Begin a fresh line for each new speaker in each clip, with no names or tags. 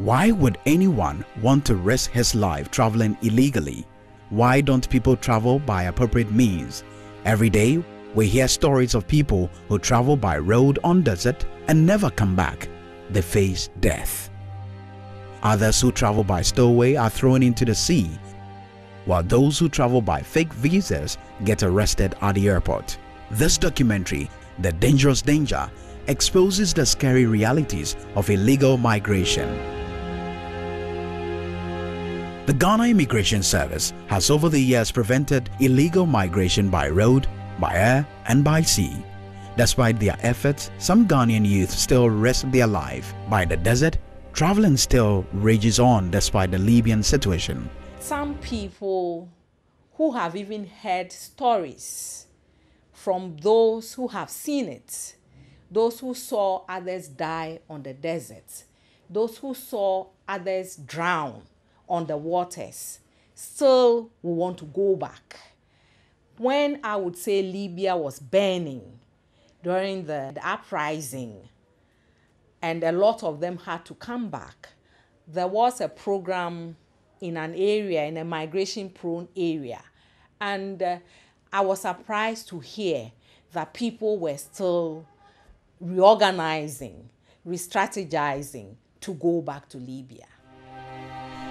Why would anyone want to risk his life traveling illegally? Why don't people travel by appropriate means? Every day, we hear stories of people who travel by road on desert and never come back. They face death. Others who travel by stowaway are thrown into the sea, while those who travel by fake visas get arrested at the airport. This documentary, The Dangerous Danger, exposes the scary realities of illegal migration. The Ghana Immigration Service has over the years prevented illegal migration by road, by air and by sea. Despite their efforts, some Ghanaian youth still risk their life by the desert. Traveling still rages on despite the Libyan situation.
Some people who have even heard stories from those who have seen it, those who saw others die on the desert, those who saw others drown on the waters, still will want to go back. When I would say Libya was burning during the uprising, and a lot of them had to come back, there was a program in an area, in a migration-prone area, and I was surprised to hear that people were still reorganizing, re-strategizing to go back to Libya.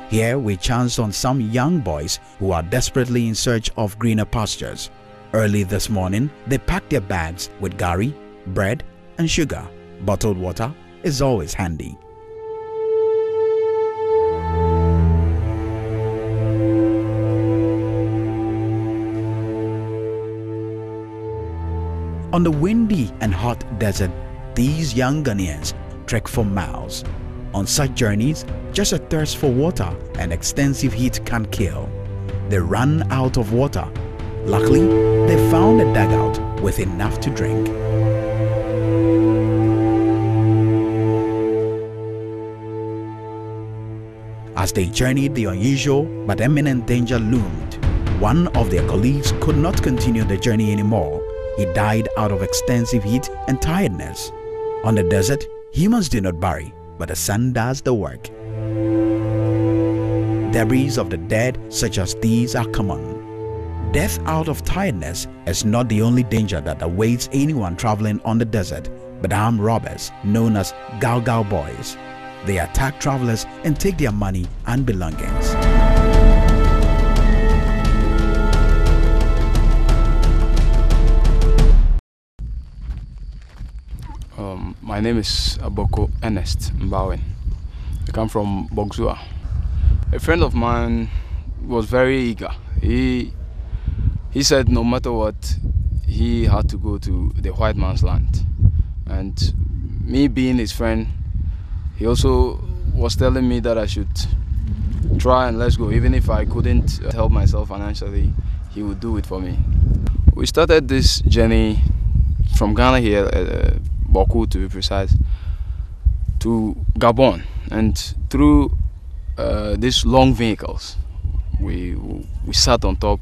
Here we chanced on some young boys who are desperately in search of greener pastures. Early this morning, they packed their bags with gari, bread and sugar. Bottled water is always handy. On the windy and hot desert, these young Ghanaians trek for miles. On such journeys, just a thirst for water and extensive heat can kill. They run out of water. Luckily, they found a dugout with enough to drink. As they journeyed, the unusual but imminent danger loomed. One of their colleagues could not continue the journey anymore. He died out of extensive heat and tiredness. On the desert, humans do not bury, but the sun does the work. Debris of the dead such as these are common. Death out of tiredness is not the only danger that awaits anyone traveling on the desert, but armed robbers known as Gal boys. They attack travelers and take their money and belongings.
My name is Opoku Ernest Mbawen. I come from Boxua. A friend of mine was very eager. He said no matter what, he had to go to the white man's land. And me being his friend, he also was telling me that I should try and let's go. Even if I couldn't help myself financially, he would do it for me. We started this journey from Ghana here, Opoku to be precise, to Gabon, and through these long vehicles, we sat on top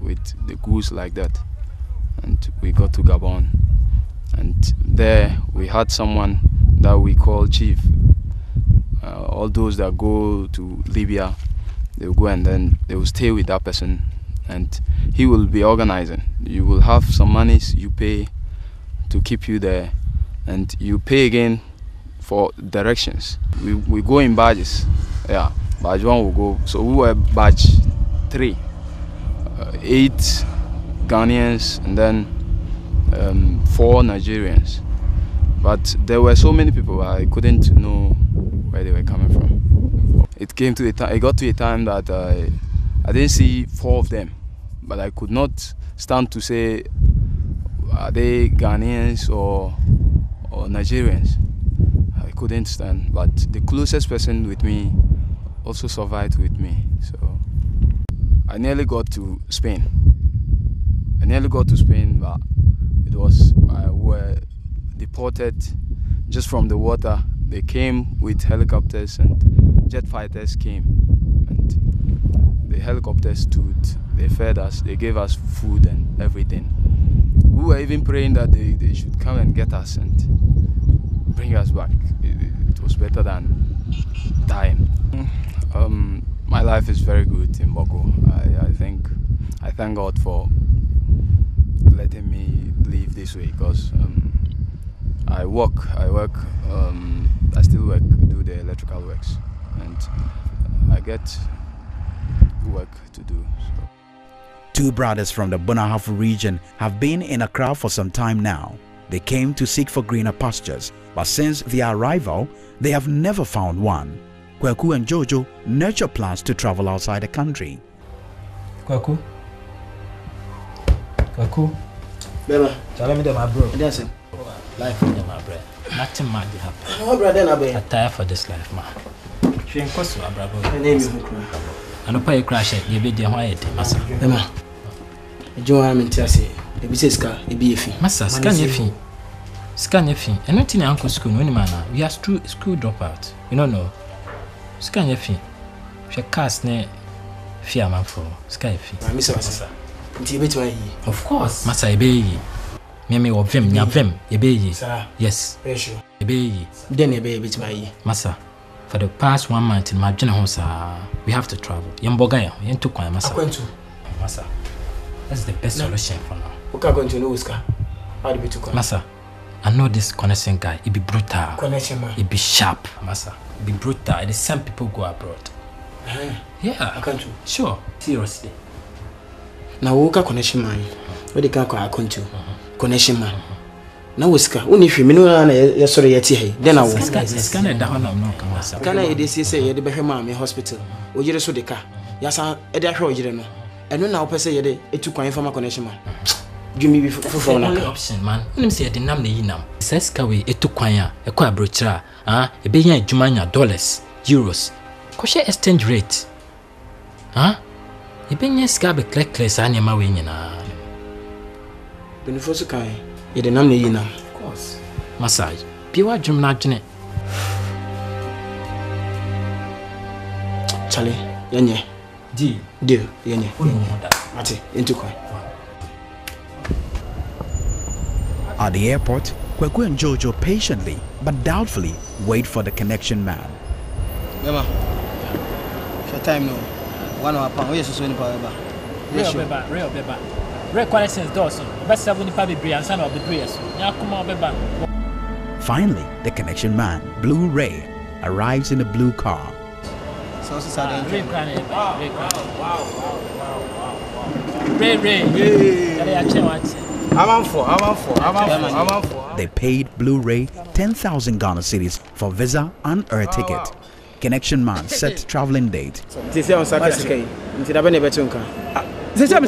with the goose like that, and we got to Gabon, and there we had someone that we call chief. All those that go to Libya, they will go and then they will stay with that person, and he will be organizing. You will have some monies you pay to keep you there, and you pay again for directions. We go in badges. Yeah, badge 1 will go. So we were badge 3, 8 Ghanaians and then 4 Nigerians. But there were so many people I couldn't know where they were coming from. It got to a time that I didn't see 4 of them, but I could not stand to say are they Ghanaians or Nigerians. I couldn't stand, but the closest person with me also survived with me. So I nearly got to Spain. But it was we were deported just from the water. They came with helicopters and jet fighters came, and the helicopters stood. They fed us. They gave us food and everything. We were even praying that they should come and get us and bring us back. It was better than dying. My life is very good in Boko. I thank God for letting me live this way, because I still work, do the electrical works, and I get work to do. So.
Two brothers from the Bunahafu region have been in Accra for some time now. They came to seek for greener pastures, but since their arrival, they have never found one. Kwaku and Jojo nurture plans to travel outside the country.
Kwaku.
Bema,
tell me my bro.
Yes,
Life with my bro. Nothing might happen.
No, brother,
I'm tired for this life, man. She ain't close to her, brother.
My name is Opoku.
I don't pay crash it. You be the white, massa.
Bema, you want me to say, the business car, it be a fee.
Massa, scan your fee. Scan your fee. And not in Uncle School, no man. We are school dropout. You don't know. Scan your fee. She cast ne fear man for sky fee.
Massa. Of course.
Massa, ebey. Me of them, ya them, ebey. Yes.
Very sure.
Ebey.
Then ebey bit my
Massa. For the past 1 month in my general house, we have to travel. Yambogaya, into Kwai Massa. Massa. That's the best solution for now.
Who can go into no Oscar? How do we to
Massa, I know this connection guy. It be brutal.
Connection man.
It be sharp, Massa. It be brutal. The same people go abroad. Yeah.
I can't.
Sure. Seriously.
Now who can connection man? What they can call a conto? Connection man. Now Oscar, only if you know sorry yet here. Then I will.
Scan it down. No, Massa.
Can I say you the Behema hospital? Or you so the car? Yes, I you know. And when I say it took my from connection man. Give me for
only option, man. When you say the name the yinam, says Kawi, it took Kwaya, a qua brochura, a being Jumania dollars, euros. Kosher exchange rate. A being scab a cleckless anima winina.
Benifosu Kai, it the name the yinam.
Of course. Massage. Pure Jumnajane.
Charlie, Yanye. Deal, Yanye. Ati, into Kwai.
At the airport, Kwaku and Jojo patiently but doubtfully wait for the connection man.
Bema, your time now. 1 hour pound. Where you so in power?
Real beba. Real questions doors. Best 75 be and son of the prayers. Yakuma beba.
Finally, the connection man, Blue Ray, arrives in a blue car.
So Saturday.
Ray.
I'm for.
They paid Blue Ray 10,000 Ghana cedis for visa and air ticket. Connection man set traveling date.
This is on Saturday. Into the Benny Betunka. This is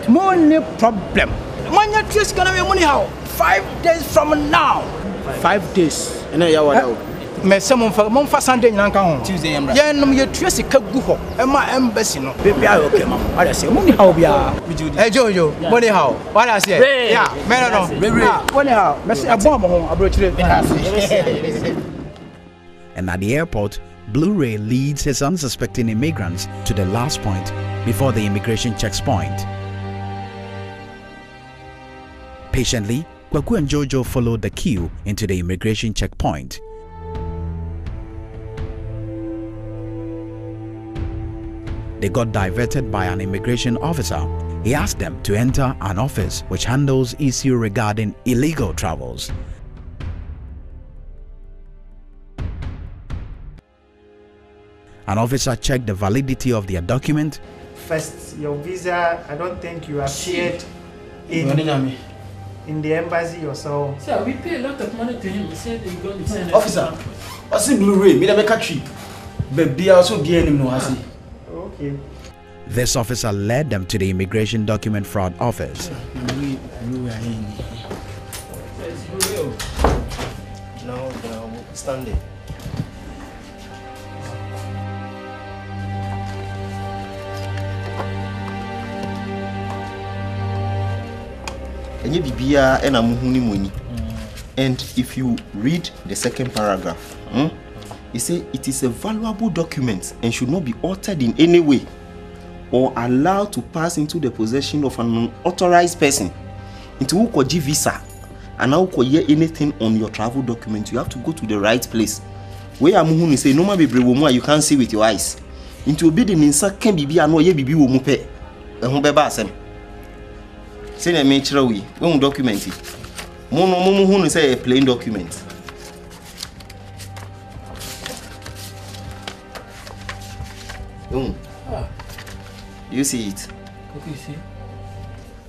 money problem. Money is gonna be money how? 5 days from now. 5 days. And then you are me someone for Monfa Sunday Nanka Tuesday. Yeah, no, you're Tracy Kaguho, and my embassy. No, baby, I okay, ma'am. I say, money how we are. Hey, Jojo, money how? What I say? Yeah, man, no, money how? Messi, a bomb home, I brought you.
And at the airport, Blue Ray leads his unsuspecting immigrants to the last point before the immigration checkpoint. Patiently, Kwaku and Jojo followed the queue into the immigration checkpoint. They got diverted by an immigration officer. He asked them to enter an office which handles issues regarding illegal travels. An officer checked the validity of their document.
First, your visa, I don't think you appeared in the embassy or so.
Sir, we pay a lot of money to him. He said he's going to send
officer, I see Blue Ray, me make a trip. Baby, also be any no hasi.
Okay.
This officer led them to the immigration document fraud office.
No, stand there.
And if you read the second paragraph, it says it is a valuable document and should not be altered in any way or allowed to pass into the possession of an unauthorized person. Into Ukoji visa and now anything on your travel document, you have to go to the right place We are muhu ni say no ma bebre wo mu you can't see with your eyes. Into obi de ninsa kan bibi ano ye bibi wo mu pe. Ehun be ba asem. Say na me kire wi. Wo document. Mo hu ni say a plain document. You see it?
Okay, see.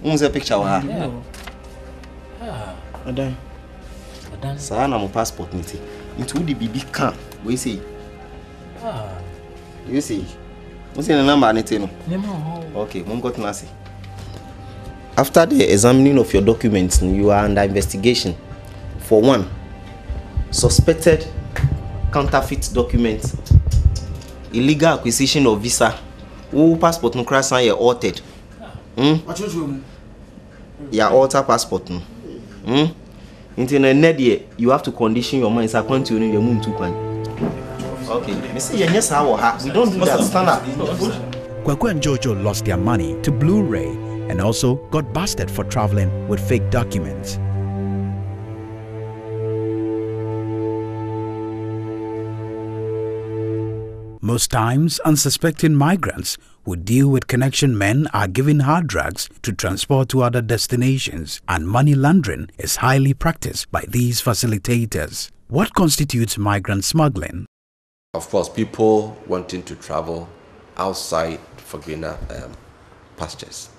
Who's a picture wa?
Yeah.
Adan.
Sahara mo passport niti. Into the bibi can. We see. You see? What's the number niti no? Okay, mum got nasi. After the examining of your documents, you are under investigation. For one, suspected counterfeit documents, illegal acquisition of visa, who passport no crash and you're altered. Your alter passport. Into the net you have to condition your mind according to your moon to plan. Okay, yes, we don't do that standard.
Kwaku and Jojo lost their money to Blu-ray and also got busted for traveling with fake documents. Most times, unsuspecting migrants who deal with connection men are given hard drugs to transport to other destinations, and money laundering is highly practiced by these facilitators. What constitutes migrant smuggling?
Of course, people wanting to travel outside for greener pastures.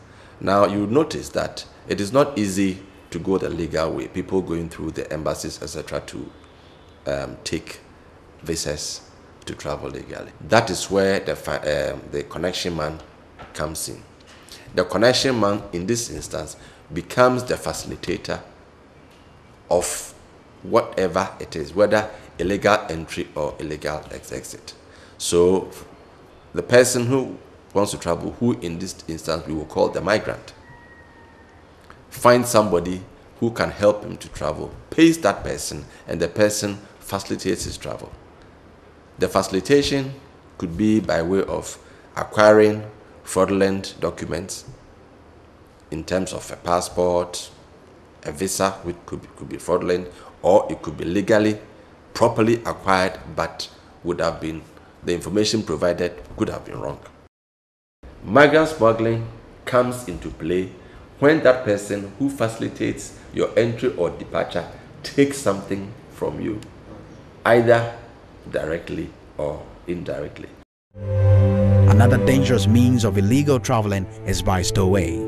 Now, you notice that it is not easy to go the legal way. People going through the embassies, etc., to take visas to travel legally. That is where the connection man comes in. The connection man, in this instance, becomes the facilitator of whatever it is, whether illegal entry or illegal exit. So the person who wants to travel, who in this instance we will call the migrant, finds somebody who can help him to travel, pays that person, and the person facilitates his travel. The facilitation could be by way of acquiring fraudulent documents in terms of a passport, a visa, which could be fraudulent, or it could be legally, properly acquired, but would have been, the information provided could have been wrong. Migrant smuggling comes into play when that person who facilitates your entry or departure takes something from you, either directly or indirectly.
Another dangerous means of illegal traveling is by stowaway.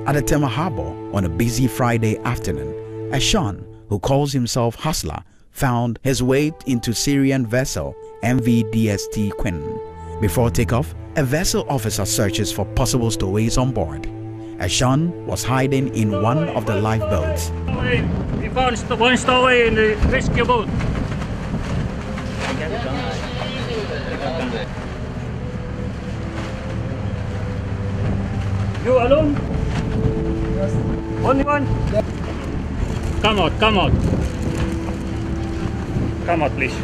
At the Tema Harbor on a busy Friday afternoon, a Sean who calls himself Hustler found his way into Syrian vessel MV-DST Quinn. Before takeoff, a vessel officer searches for possible stowaways on board. Sean was hiding in one of the lifeboats.
We found one stowaway in the rescue boat. You alone? Yes. Only one? Yes. Come out, come out. Come out, please.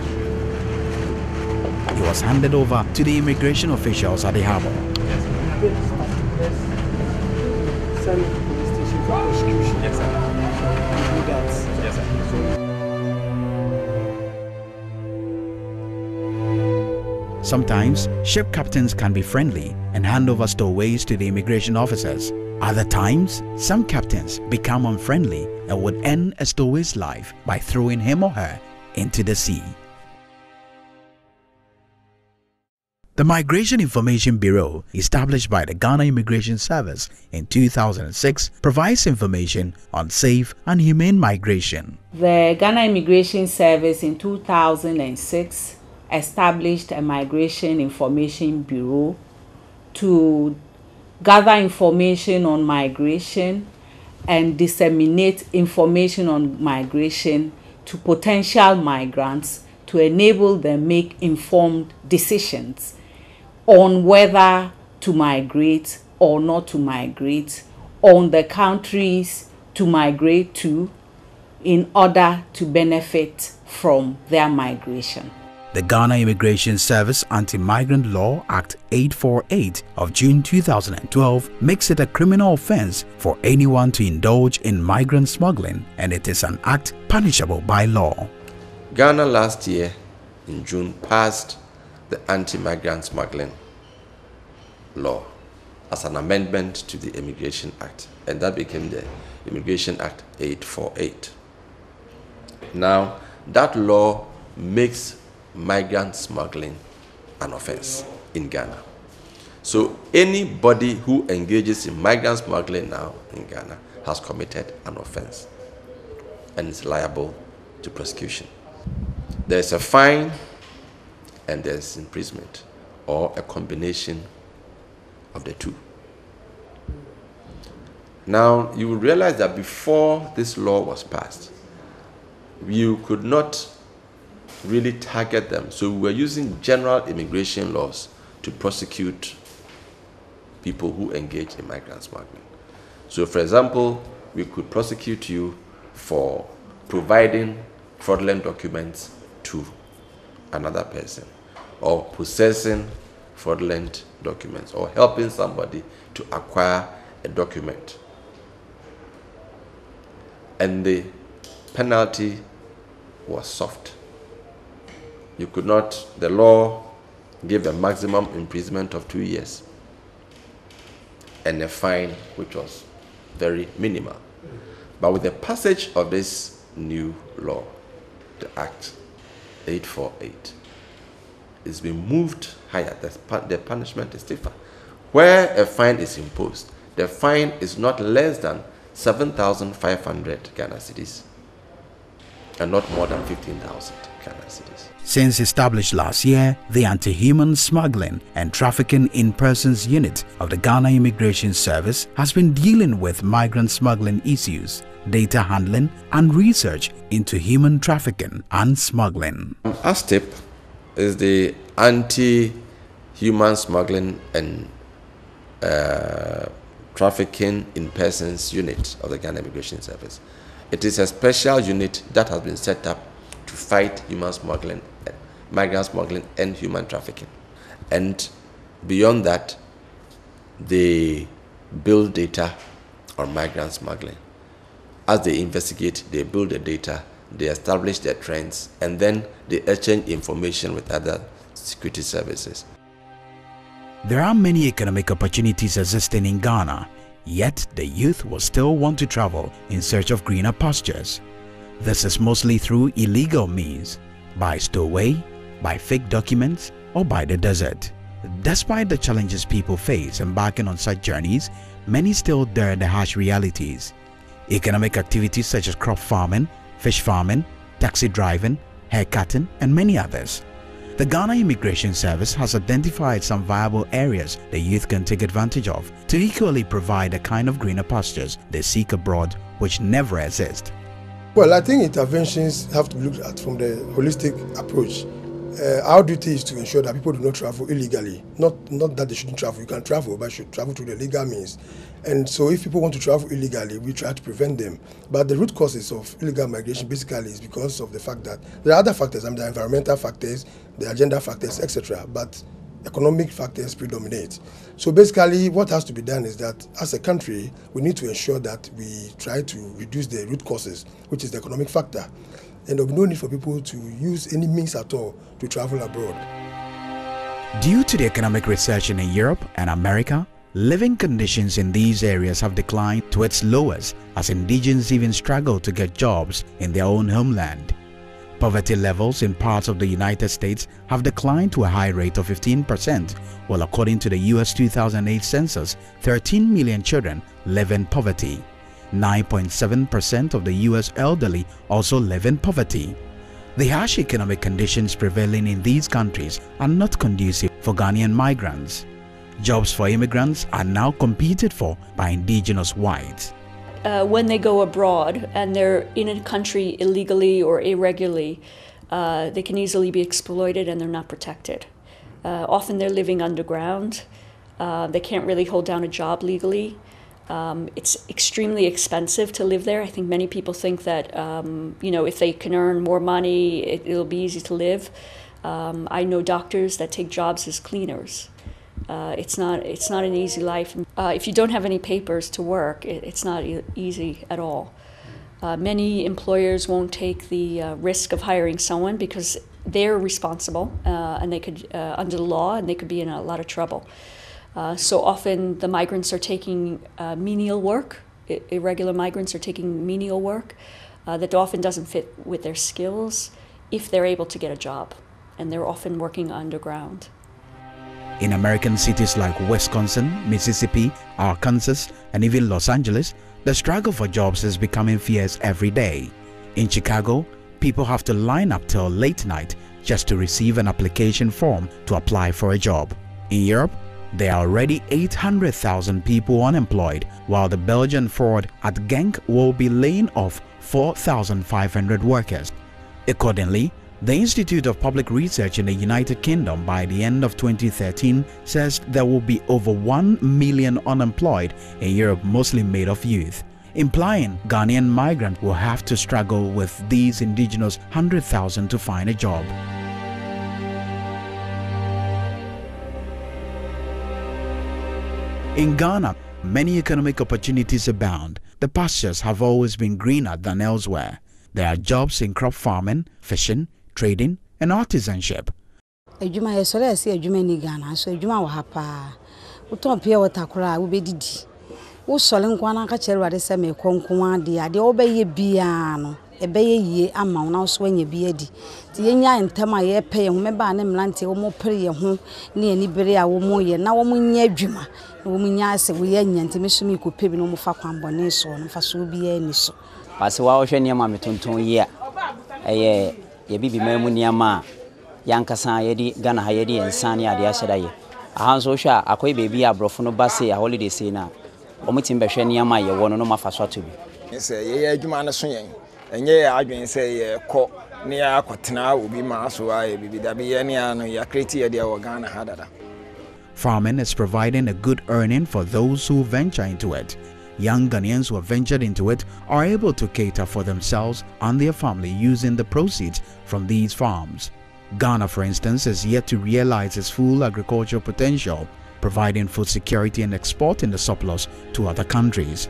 He was handed over to the immigration officials at the harbor.
Send police station for prosecution.
Yes, sir.
Do that.
Yes, sir.
Sometimes, ship captains can be friendly and hand over stowaways to the immigration officers. Other times, some captains become unfriendly and would end a stowaway's life by throwing him or her into the sea. The Migration Information Bureau, established by the Ghana Immigration Service in 2006, provides information on safe and humane migration.
The Ghana Immigration Service in 2006 established a Migration Information Bureau to gather information on migration and disseminate information on migration to potential migrants to enable them make informed decisions on whether to migrate or not to migrate, on the countries to migrate to in order to benefit from their migration.
The Ghana Immigration Service Anti-Migrant Law Act 848 of June 2012 makes it a criminal offense for anyone to indulge in migrant smuggling, and it is an act punishable by law.
Ghana last year in June, passed the Anti-Migrant Smuggling Law as an amendment to the Immigration Act, and that became the Immigration Act 848. Now, that law makes migrant smuggling an offense in Ghana. So anybody who engages in migrant smuggling now in Ghana has committed an offense and is liable to prosecution. There's a fine and there's imprisonment, or a combination of the two. Now, you will realize that before this law was passed, you could not really target them. So we were using general immigration laws to prosecute people who engage in migrant smuggling. So, for example, we could prosecute you for providing fraudulent documents to another person, or possessing fraudulent documents, or helping somebody to acquire a document. And the penalty was soft. You could not, the law gave a maximum imprisonment of 2 years and a fine which was very minimal. But with the passage of this new law, the Act 848, it's been moved higher. The punishment is stiffer. Where a fine is imposed, the fine is not less than 7,500 Ghana cedis and not more than 15,000 Ghana cedis.
Since established last year, the Anti-Human Smuggling and Trafficking in Persons Unit of the Ghana Immigration Service has been dealing with migrant smuggling issues, data handling, and research into human trafficking and smuggling.
ASTIP is the Anti-Human Smuggling and Trafficking in Persons Unit of the Ghana Immigration Service. It is a special unit that has been set up to fight human smuggling, migrant smuggling, and human trafficking. And beyond that, they build data on migrant smuggling. As they investigate, they build the data, they establish their trends, and then they exchange information with other security services.
There are many economic opportunities existing in Ghana, yet the youth will still want to travel in search of greener pastures. This is mostly through illegal means, by stowaway, by fake documents, or by the desert. Despite the challenges people face embarking on such journeys, many still dare the harsh realities. Economic activities such as crop farming, fish farming, taxi driving, hair cutting, and many others. The Ghana Immigration Service has identified some viable areas the youth can take advantage of to equally provide the kind of greener pastures they seek abroad which never exist.
Well, I think interventions have to be looked at from the holistic approach. Our duty is to ensure that people do not travel illegally. Not that they shouldn't travel, you can travel, but should travel through the legal means. And so if people want to travel illegally, we try to prevent them. But the root causes of illegal migration basically is because of the fact that there are other factors, the environmental factors, the agenda factors, etc. But economic factors predominate. So basically what has to be done is that as a country, we need to ensure that we try to reduce the root causes, which is the economic factor. And there will be no need for people to use any means at all to travel abroad.
Due to the economic recession in Europe and America, living conditions in these areas have declined to its lowest as indigenes even struggle to get jobs in their own homeland. Poverty levels in parts of the United States have declined to a high rate of 15%, while according to the US 2008 census, 13 million children live in poverty. 9.7% of the US elderly also live in poverty. The harsh economic conditions prevailing in these countries are not conducive for Ghanaian migrants. Jobs for immigrants are now competed for by indigenous whites.
When they go abroad and they're in a country illegally or irregularly, they can easily be exploited and they're not protected. Often they're living underground. They can't really hold down a job legally. It's extremely expensive to live there. I think many people think that, if they can earn more money, it'll be easy to live. I know doctors that take jobs as cleaners. It's not an easy life. If you don't have any papers to work, it's not easy at all. Many employers won't take the risk of hiring someone because they're responsible and they could, under the law, and they could be in a lot of trouble. So often the migrants are taking menial work. Irregular migrants are taking menial work that often doesn't fit with their skills if they're able to get a job, and they're often working underground.
In American cities like Wisconsin, Mississippi, Arkansas, and even Los Angeles, the struggle for jobs is becoming fierce every day. In Chicago, people have to line up till late night just to receive an application form to apply for a job. In Europe, there are already 800,000 people unemployed, while the Belgian Ford at Genk will be laying off 4,500 workers. Accordingly, the Institute of Public Research in the United Kingdom by the end of 2013 says there will be over 1 million unemployed in Europe, mostly made of youth, implying Ghanaian migrants will have to struggle with these indigenous 100,000 to find a job. In Ghana, many economic opportunities abound. The pastures have always been greener than elsewhere. There are jobs in crop farming, fishing, trading, and artisanship.
Ejuma yesore ase ejuma ni Ghana so ejuma wa hapa. Uton pia watakura ubedidi. Wo sole nkwa na ka kire wade se me konkon ade ade obeye bia no ebeye yie ama wo na so anya bia di. Ti yenya ntama ye pe ye ho meba na mlante wo mo pere ye ho ne ani bere a wo mo ye na wo mo nya adwuma wo mo nya ase wo ye nya ntime so mi ko pe bi no mo fa kwanbone so no fa so bia ni so.
Pase wa wo hwe ne ma metonton ye eye ye bibi mamu niama yankasa ye di Ghana ha ye di ensane ade a hyeda ye ahanso hwa akoy bebi abrofo no base a holiday say na omutim behwe niama ye wono no mafaso to bi
say ye adwuma na so yen enye ye adwen say ye ko ne ya akotena obi ma so a ye bibi da bi ye ne ano ya create ye de wo Ghana ha dada.
Farming is providing a good earning for those who venture into it. Young Ghanaians who have ventured into it are able to cater for themselves and their family using the proceeds from these farms. Ghana, for instance, is yet to realize its full agricultural potential, providing food security and exporting the surplus to other countries.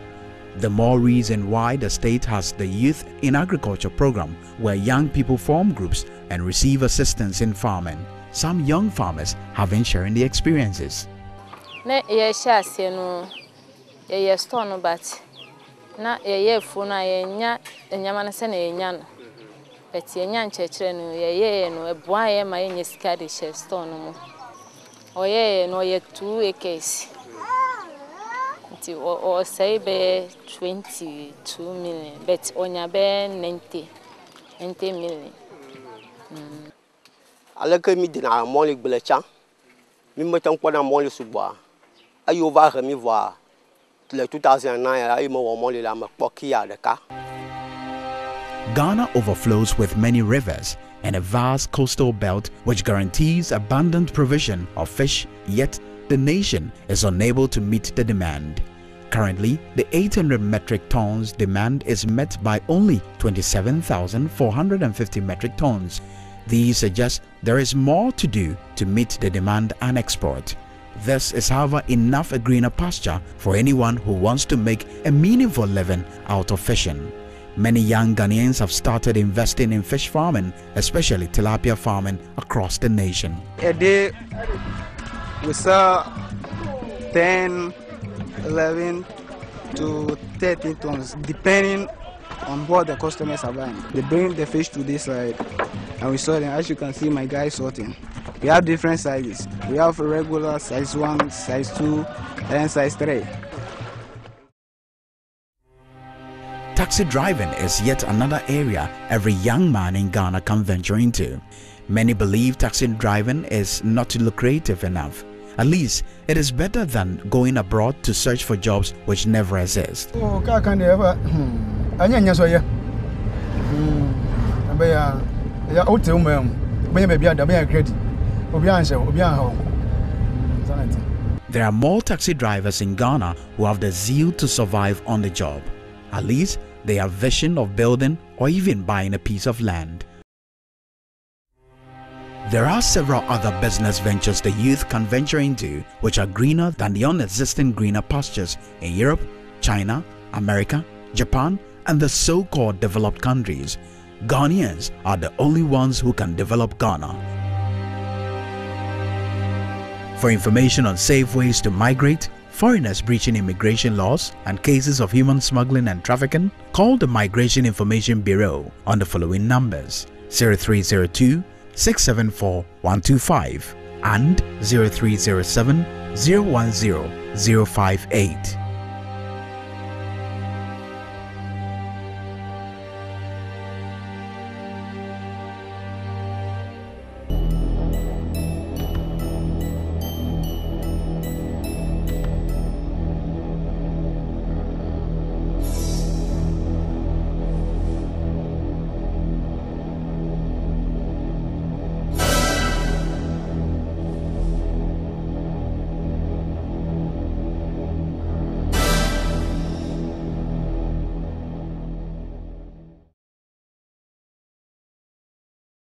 The more reason why the state has the Youth in Agriculture program, where young people form groups and receive assistance in farming. Some young farmers have been sharing the experiences.
Ye store no but na ye phone na ye nya enyama na se na ye nya no but ye nya nchechire no ye no eboa ye ma ye nya sika de share store no mo oye no ye 2 acres nti o say be 22 million but onya be 90 million
alaka mi dina mo le gbelecha mi mo tan kwa na mo le suba ayo va remi voir. 2009
Ghana overflows with many rivers and a vast coastal belt which guarantees abundant provision of fish, yet the nation is unable to meet the demand. Currently, the 800 metric tons demand is met by only 27,450 metric tons. These suggest there is more to do to meet the demand and export. This is, however, enough a greener pasture for anyone who wants to make a meaningful living out of fishing. Many young Ghanaians have started investing in fish farming, especially tilapia farming, across the nation.
A day we sell 10, 11 to 13 tons, depending on what the customers are buying. They bring the fish to this side and we sort them. As you can see, my guy sorting. We have different sizes. We have regular size 1, size 2, and size 3.
Taxi driving is yet another area every young man in Ghana can venture into. Many believe taxi driving is not lucrative enough. At least, it is better than going abroad to search for jobs which never exist.
Oh, can ever? I so yeah.
There are more taxi drivers in Ghana who have the zeal to survive on the job. At least they have vision of building or even buying a piece of land. There are several other business ventures the youth can venture into which are greener than the non-existent greener pastures in Europe, China, America, Japan, and the so-called developed countries, Ghanaians are the only ones who can develop Ghana. For information on safe ways to migrate, foreigners breaching immigration laws, and cases of human smuggling and trafficking, call the Migration Information Bureau on the following numbers: 0302 674 125 and 0307 010 058.